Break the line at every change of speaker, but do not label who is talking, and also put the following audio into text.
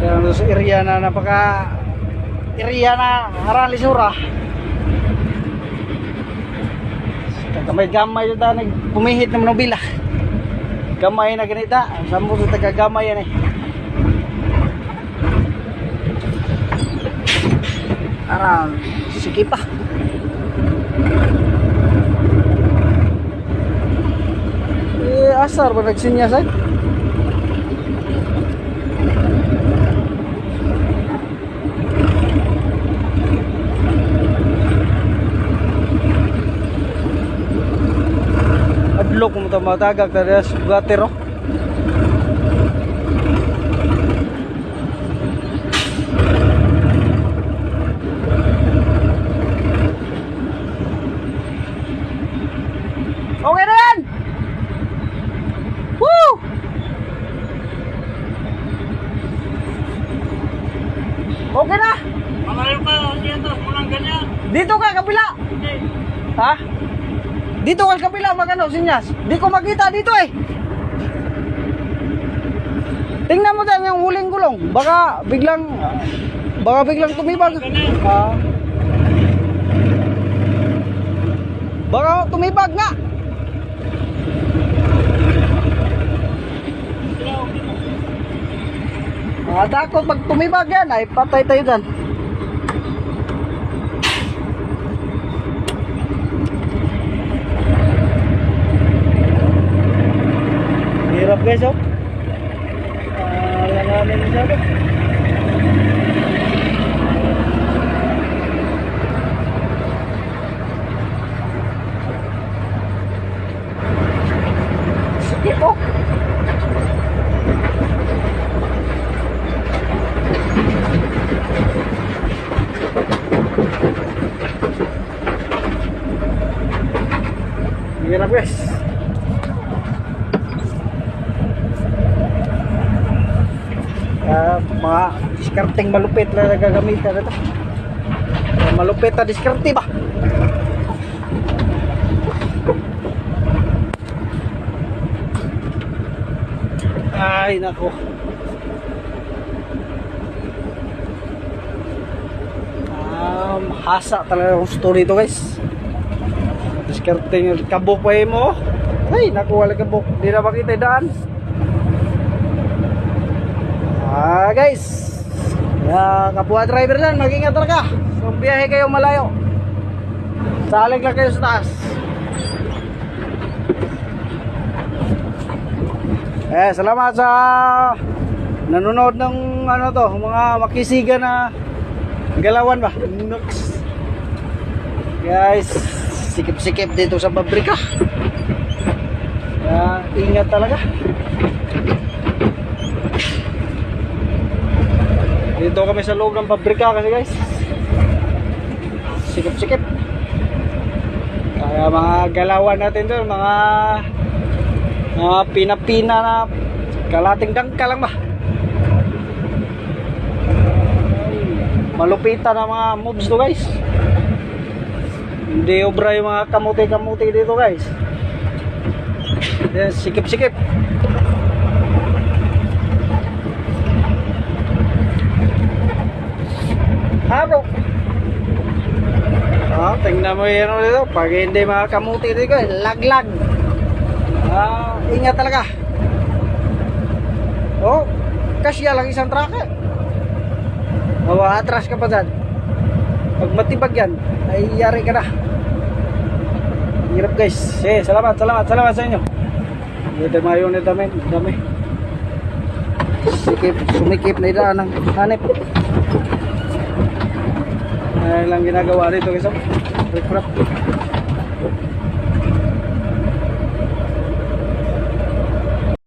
Yan sa area na napaka area na harang lisura. Gamay-gamay yung tanag pumihit ng nobila. Gamay na ganita. Sampo sa taga-gamay yan eh. Arang sige pa. Asar ba nagsinyas ay? Adlok mo ito matagag na gatero. Okay na yan! Woo! Okay na!
Malayo ka, dito, walang ganyan.
Dito ka, kabila!
Okay.
Ha? Dito ka, kabila, magano, sinyas. Di ko makita dito eh. Tingnan mo dyan yung huling gulong. Baka biglang tumibag. Baka tumibag nga. Takot pag tumibag yan ay patay tayo dyan. Hirap guys oh. Langanin masyado. Sige po. Hirap guys. Mga diskarting malupit na nagagamitan ito. Malupit na diskarte ba? Ay nako. Hasa talaga yung story ito guys. Diskarting kabok pa mo. Ay naku, wala kabok. Di na makita yung daan. Guys, kapwa driver lang, mag-ingat talaga. Kung biyahe kayo malayo, salig lang kayo sa taas. Salamat sa nanonood ng ano to, mga makisiga na galawan ba? Nooks. Guys, sikip-sikip dito sa pabrika. Ingat talaga. Dito kami sa loob ng pabrika kasi guys. Sikip-sikip. Kaya mga galawan natin doon, mga pina-pina na kalating dangka lang ba. Malupitan na mga moves to guys. Hindi obra yung mga kamuti-kamuti dito guys. Yan, sikip-sikip. Bro. Tingnan mo yan dito. Pag hindi mga kamuti dito guys, laglag. Ingat talaga. Kasya lang isang truck eh. Atras ka pa dyan. Pag matibag yan, ay yari ka na. Hirap guys. Salamat sa inyo. Dito mga unit namin. Dami. Sumikip na idaan ng hanip. Lang ginagawa dito guys. Rip-rap.